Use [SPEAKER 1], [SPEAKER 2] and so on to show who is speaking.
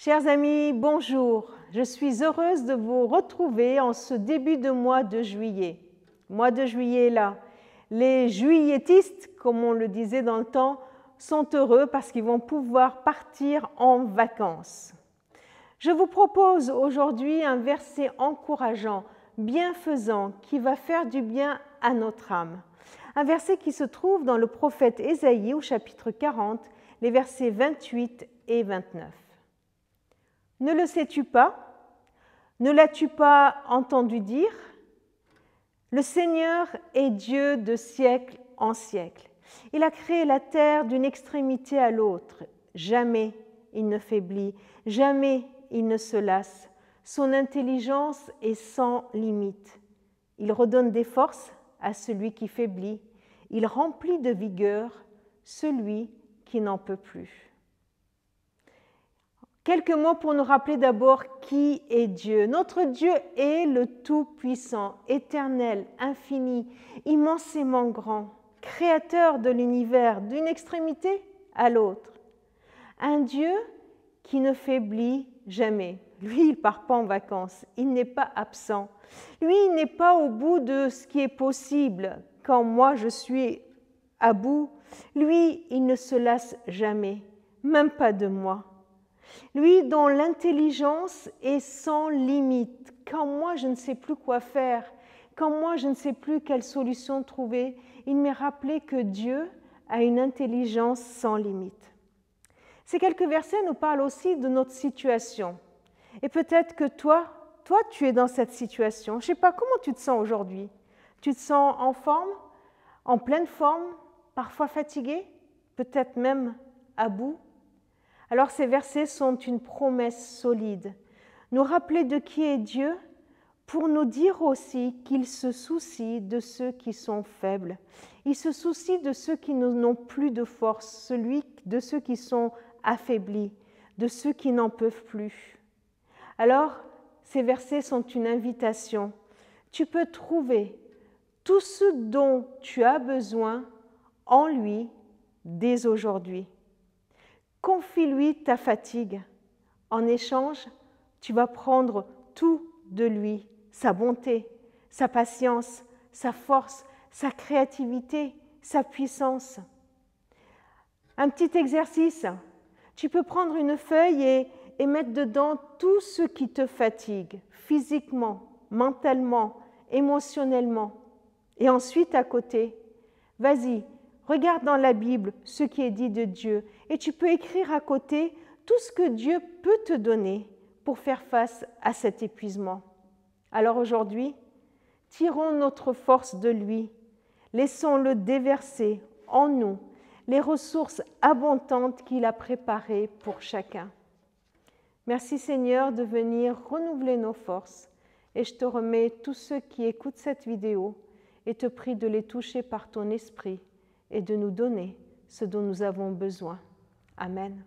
[SPEAKER 1] Chers amis, bonjour. Je suis heureuse de vous retrouver en ce début de mois de juillet. Mois de juillet est là. Les juilletistes, comme on le disait dans le temps, sont heureux parce qu'ils vont pouvoir partir en vacances. Je vous propose aujourd'hui un verset encourageant, bienfaisant, qui va faire du bien à notre âme. Un verset qui se trouve dans le prophète Ésaïe au chapitre 40, les versets 28 et 29. Ne le sais-tu pas? Ne l'as-tu pas entendu dire? Le Seigneur est Dieu de siècle en siècle. Il a créé la terre d'une extrémité à l'autre. Jamais il ne faiblit, jamais il ne se lasse. Son intelligence est sans limite. Il redonne des forces à celui qui faiblit. Il remplit de vigueur celui qui n'en peut plus. Quelques mots pour nous rappeler d'abord qui est Dieu. Notre Dieu est le Tout-Puissant, éternel, infini, immensément grand, créateur de l'univers d'une extrémité à l'autre. Un Dieu qui ne faiblit jamais. Lui, il ne part pas en vacances, il n'est pas absent. Lui, il n'est pas au bout de ce qui est possible quand moi je suis à bout. Lui, il ne se lasse jamais, même pas de moi. Lui dont l'intelligence est sans limite. Quand moi je ne sais plus quoi faire, quand moi je ne sais plus quelle solution trouver, il m'est rappelé que Dieu a une intelligence sans limite. Ces quelques versets nous parlent aussi de notre situation. Et peut-être que toi, tu es dans cette situation. Je ne sais pas comment tu te sens aujourd'hui. Tu te sens en forme, en pleine forme, parfois fatigué, peut-être même à bout. Alors ces versets sont une promesse solide, nous rappeler de qui est Dieu pour nous dire aussi qu'il se soucie de ceux qui sont faibles. Il se soucie de ceux qui n'ont plus de force, de ceux qui sont affaiblis, de ceux qui n'en peuvent plus. Alors ces versets sont une invitation. Tu peux trouver tout ce dont tu as besoin en lui dès aujourd'hui. Confie-lui ta fatigue. En échange, tu vas prendre tout de lui, sa bonté, sa patience, sa force, sa créativité, sa puissance. Un petit exercice. Tu peux prendre une feuille et mettre dedans tout ce qui te fatigue, physiquement, mentalement, émotionnellement. Et ensuite, à côté, vas-y, regarde dans la Bible ce qui est dit de Dieu et tu peux écrire à côté tout ce que Dieu peut te donner pour faire face à cet épuisement. Alors aujourd'hui, tirons notre force de lui, laissons-le déverser en nous les ressources abondantes qu'il a préparées pour chacun. Merci Seigneur de venir renouveler nos forces et je te remets tous ceux qui écoutent cette vidéo et te prie de les toucher par ton esprit et de nous donner ce dont nous avons besoin. Amen.